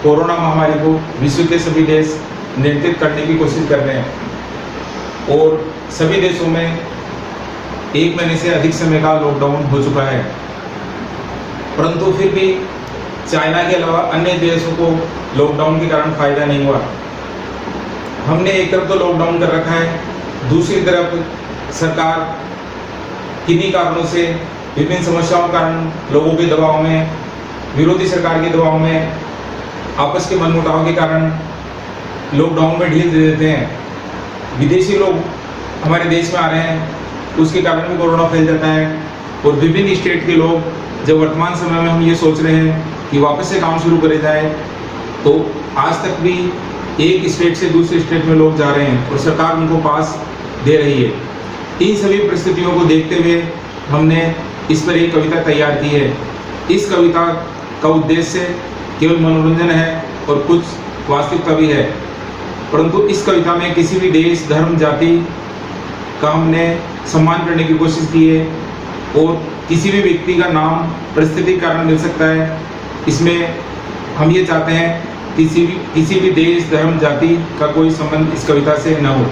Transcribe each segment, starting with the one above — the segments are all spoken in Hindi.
कोरोना महामारी को विश्व के सभी देश नियंत्रित करने की कोशिश कर रहे हैं और सभी देशों में 1 महीने से अधिक समय का लॉकडाउन हो चुका है। परंतु फिर भी चाइना के अलावा अन्य देशों को लॉकडाउन के कारण फायदा नहीं हुआ। हमने एक तरफ तो लॉकडाउन कर रखा है, दूसरी तरफ सरकार किन्हीं कारणों से विभिन्न समस्याओं के कारण लोगों के दबाव में, विरोधी सरकार के दबाव में, आपस के मनमुटाव के कारण लॉकडाउन में ढील दे देते हैं। विदेशी लोग हमारे देश में आ रहे हैं, उसके कारण भी कोरोना फैल जाता है। और विभिन्न स्टेट के लोग जब वर्तमान समय में हम ये सोच रहे हैं कि वापस से काम शुरू करे जाए, तो आज तक भी एक स्टेट से दूसरे स्टेट में लोग जा रहे हैं और सरकार उनको पास दे रही है। इन सभी परिस्थितियों को देखते हुए हमने इस पर एक कविता तैयार की है। इस कविता का उद्देश्य केवल मनोरंजन है और कुछ वास्तविकता भी है, परंतु इस कविता में किसी भी देश, धर्म, जाति का हमने सम्मान करने की कोशिश की है और किसी भी व्यक्ति का नाम परिस्थिति के कारण मिल सकता है। इसमें हम ये चाहते हैं किसी भी देश, धर्म, जाति का कोई संबंध इस कविता से न हो।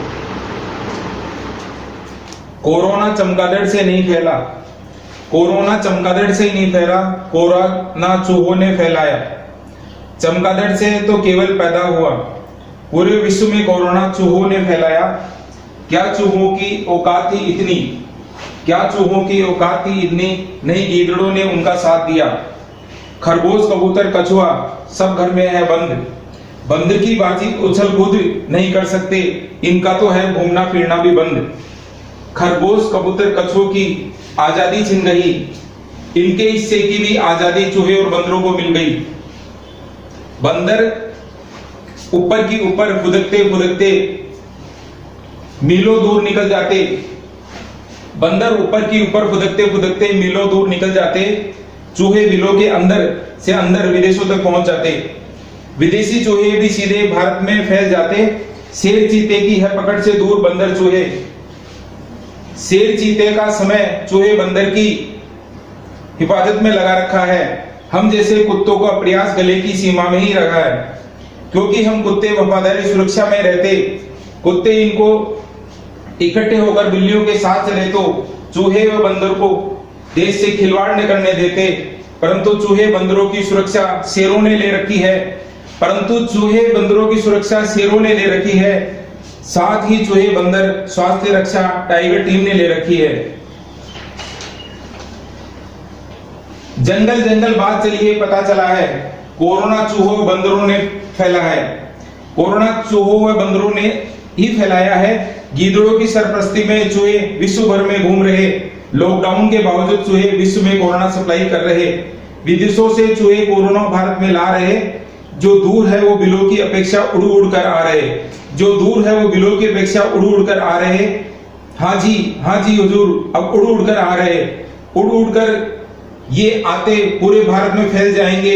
कोरोना चमगादड़ से नहीं फैला, कोरोना चमगादड़ से ही नहीं फैला, कोरोना चूहों ने फैलाया। चमगादड़ से तो केवल पैदा हुआ, पूरे विश्व में कोरोना चूहों ने फैलाया। क्या चूहों की औकात थी इतनी, क्या चूहों की औकात थी इतनी, नहीं गीदड़ों ने उनका साथ दिया। खरगोश, कबूतर, कछुआ सब घर में है बंद, बंदर की बाजी उछल कूद नहीं कर सकते, इनका तो है घूमना फिरना भी बंद। खरगोश, कबूतर, कछुओं की आजादी छिन गई, इनके हिस्से की भी आजादी चूहे और बंदरों को मिल गई। बंदर ऊपर की ऊपर फुदकते फुदकते मीलों दूर निकल जाते, बंदर ऊपर की ऊपर फुदकते फुदकते मीलों दूर निकल जाते। चूहे बिलों के अंदर से अंदर विदेशों तक पहुंच जाते, विदेशी चूहे भी सीधे भारत में फैल जाते। शेर चीते की है पकड़ से दूर बंदर चूहे, शेर चीते का समय चूहे बंदर की हिफाजत में लगा रखा है। हम जैसे कुत्तों का प्रयास गले की सीमा में ही रखा है, क्योंकि हम कुत्ते वफादारी सुरक्षा में रहते। कुत्ते इनको इकट्ठे होकर बिल्लियों के साथ चले तो चूहे व बंदर को देश से खिलवाड़ न करने देते, परंतु चूहे बंदरों की सुरक्षा शेरों ने ले रखी है, परंतु चूहे बंदरों की सुरक्षा शेरों ने ले रखी है। साथ ही चूहे बंदर स्वास्थ्य रक्षा टाइगर टीम ने ले रखी है। जंगल जंगल बात चली है, पता चला है कोरोना चूहों बंदरों ने फैला है, कोरोना चूहों व बंदरों ने ही फैलाया है। गीदड़ों की सरपरस्ती में चूहे विश्व भर में घूम रहे, लॉकडाउन के बावजूद चूहे विश्व में कोरोना सप्लाई कर रहे। विदेशों से चूहे कोरोना भारत में ला रहे, जो दूर है वो बिलों की अपेक्षा उड़ उड़ कर आ रहे, जो दूर है वो बिलों की अपेक्षा उड़ उड़ कर आ रहे। हाँ जी हुजूर, अब उड़ उड़ कर आ रहे, उड़ उड़ कर ये आते पूरे भारत में फैल जाएंगे,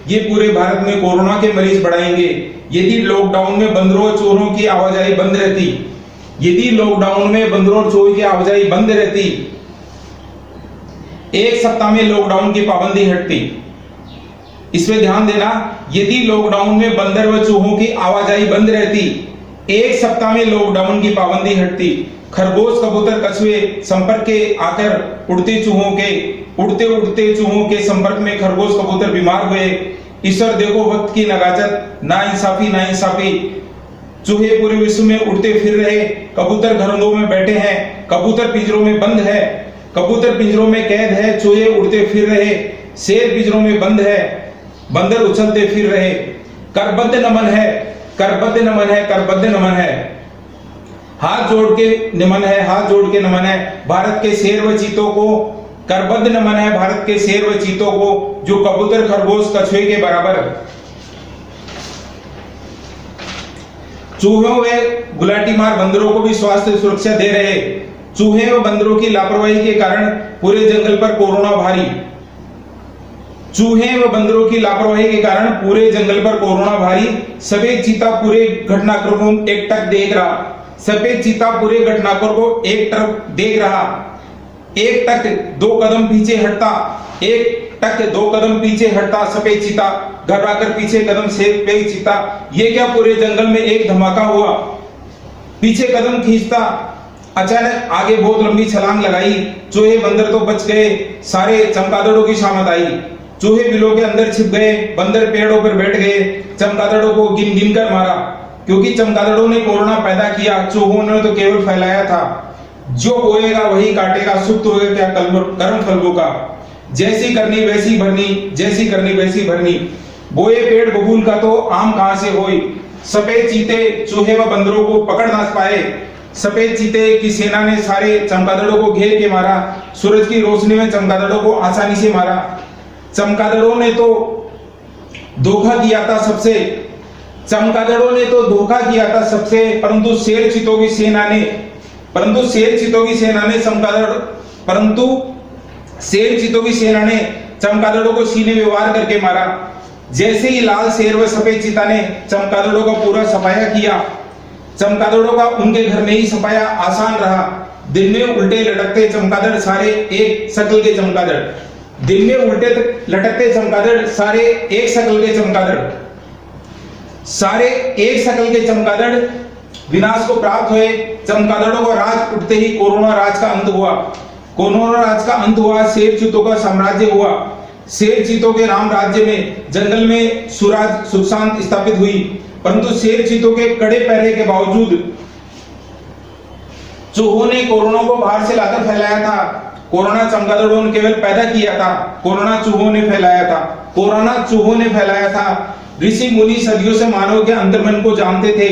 ये पूरे भारत में कोरोना के मरीज बढ़ाएंगे। यदि लॉकडाउन में बंदरों और चोरों की आवाजाही बंद रहती, यदि लॉकडाउन में बंदरों और चोरों की आवाजाही बंद रहती, 1 सप्ताह में लॉकडाउन की पाबंदी हटती। इसमें ध्यान देना, यदि लॉकडाउन में बंदर व चूहों की आवाजाही बंद रहती, 1 सप्ताह में लॉकडाउन की पाबंदी हटती। खरगोश, कबूतर, कछुए संपर्क के आकर उड़ते उड़ते चूहों के संपर्क में खरगोश कबूतर बीमार हुए। ईश्वर देखो वक्त की नगाजत, नाइंसाफी। चूहे पूरे विश्व में उड़ते फिर रहे, कबूतर घरों में बैठे हैं, कबूतर पिंजरों में बंद है, कबूतर पिंजरों में कैद है, चूहे उड़ते फिर रहे, शेर पिंजरों में बंद है, बंदर उछलते फिर रहे। करबद्ध नमन है, करबद्ध नमन है, करबद्ध नमन है, हाथ जोड़ के नमन है, हाथ जोड़ के नमन है भारत के शेर व चीतों को। करबद्ध नमन है भारत के शेर व चीतों को, जो कबूतर, खरगोश, कछुए के बराबर। चूहों व गुलाटी मार बंदरों को भी स्वास्थ्य सुरक्षा दे रहे। चूहे व बंदरों की लापरवाही के कारण पूरे जंगल पर कोरोना भारी, चूहे व बंदरों की लापरवाही के कारण पूरे जंगल पर कोरोना भारी। सफेद चीता पूरे घटनाक्रम को एकटक देख रहा, सफेद चीता पूरे घटनाक्रम को एक तरफ देख रहा। एक टक 2 कदम पीछे हटता, एक टक 2 कदम पीछे हटता सफेद चीता, घबराकर पीछे कदम सेक पे चीता। ये क्या पूरे जंगल में एक धमाका हुआ। पीछे कदम खींचता अचानक आगे बहुत लंबी छलांग लगाई। चूहे बंदर तो बच गए, सारे चमगादड़ों की शामत आई। चूहे बिलों के अंदर छिप गए, बंदर पेड़ों पर बैठ गए। चमगादड़ों को गिन गिन कर मारा, क्योंकि चमगादड़ों ने कोरोना पैदा किया, चूहों ने तो केवल फैलाया था। जो बोएगा वही काटेगा, सुप्त होगा क्या कर्म फलों का। जैसी करनी वैसी भरनी, जैसी करनी वैसी भरनी। बोए पेड़ बबूल का तो आम कहां से होई। सफेद चीते चूहे व बंदरों को पकड़ ना पाए। सफेद चीते की सेना ने सारे चमगादड़ों को घेर के मारा। सूरज की रोशनी में चमगादड़ों को आसानी से मारा। चमगादड़ों ने तो धोखा किया था सबसे, चमगादड़ों ने तो धोखा किया था सबसे, परंतु शेर चीतों की सेना ने चमगादड़ों को सीने में वार करके मारा। जैसे ही लाल शेर व सफेद चीता ने चमगादड़ों का पूरा सफाया किया, चमगादड़ों का उनके घर में ही सफाया आसान रहा। दिन में उल्टे लटकते चमगादड़ सारे एक शक्ल के चमगादड़, दिन में उल्टे लटकते चमगादड़ सारे एक शक्ल के चमगादड़, सारे एक शक्ल के चमगादड़ विनाश को प्राप्त हुए। चमगादड़ों का राज उठते ही कोरोना राज का अंत हुआ। कोरोना राज का अंत हुआ, शेर चीतों का साम्राज्य हुआ। शेर चीतों के राम राज्य में जंगल में सुराज सुख शांति स्थापित हुई, परंतु शेर चीतों के कड़े पहरे के बावजूद चूहों ने कोरोना को बाहर से लाकर फैलाया था। कोरोना चमगादड़ों ने केवल पैदा किया था, कोरोना चूहों ने फैलाया था, कोरोना चूहों ने फैलाया था। ऋषि मुनि सदियों से मानव के अंतर्मन को जानते थे।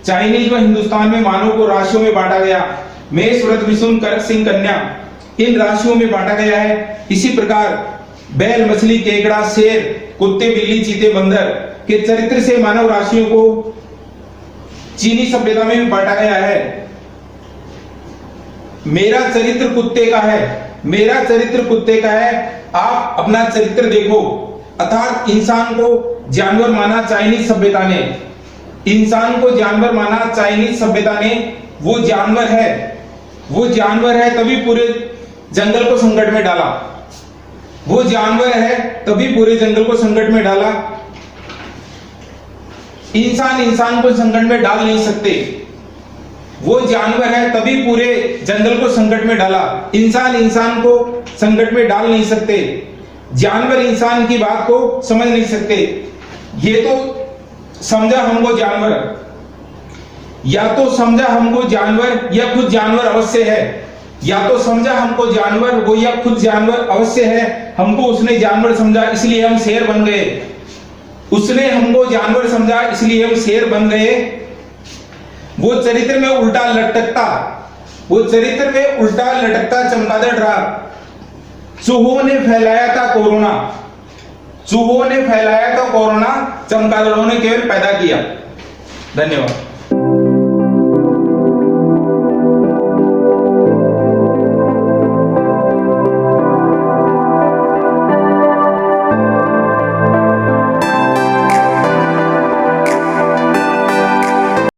चाइनीज व हिंदुस्तान में मानव को राशियों में बांटा गया। मेष वृष मिथुन कर्क सिंह कन्या, इन राशियों में बांटा गया है। इसी प्रकार बैल मछली केकड़ा शेर कुत्ते बिल्ली चीते बंदर के चरित्र से मानव राशियों को चीनी सभ्यता में भी बांटा गया है। मेरा चरित्र कुत्ते का है, मेरा चरित्र कुत्ते का है, आप अपना चरित्र देखो। अर्थात इंसान को जानवर माना चाइनीज सभ्यता ने, इंसान को जानवर माना चाइनीज सभ्यता ने। वो जानवर है तभी पूरे जंगल को संकट में डाला। वो जानवर है तभी पूरे जंगल को संकट में डाला। इंसान को संकट में डाल नहीं सकते। वो जानवर है तभी पूरे जंगल को संकट में डाला। इंसान को संकट में डाल नहीं सकते। जानवर इंसान की बात को समझ नहीं सकते। ये तो समझा हमको जानवर, या तो समझा हमको जानवर या खुद जानवर अवश्य है, या तो समझा हमको जानवर वो या खुद जानवर अवश्य है। हमको उसने जानवर समझा इसलिए हम शेर बन गए, उसने हमको जानवर समझा इसलिए हम शेर बन गए। वो चरित्र में उल्टा लटकता चमगादड़ रहा। चूहों ने फैलाया था कोरोना, चमगादड़ों ने केवल पैदा किया। धन्यवाद।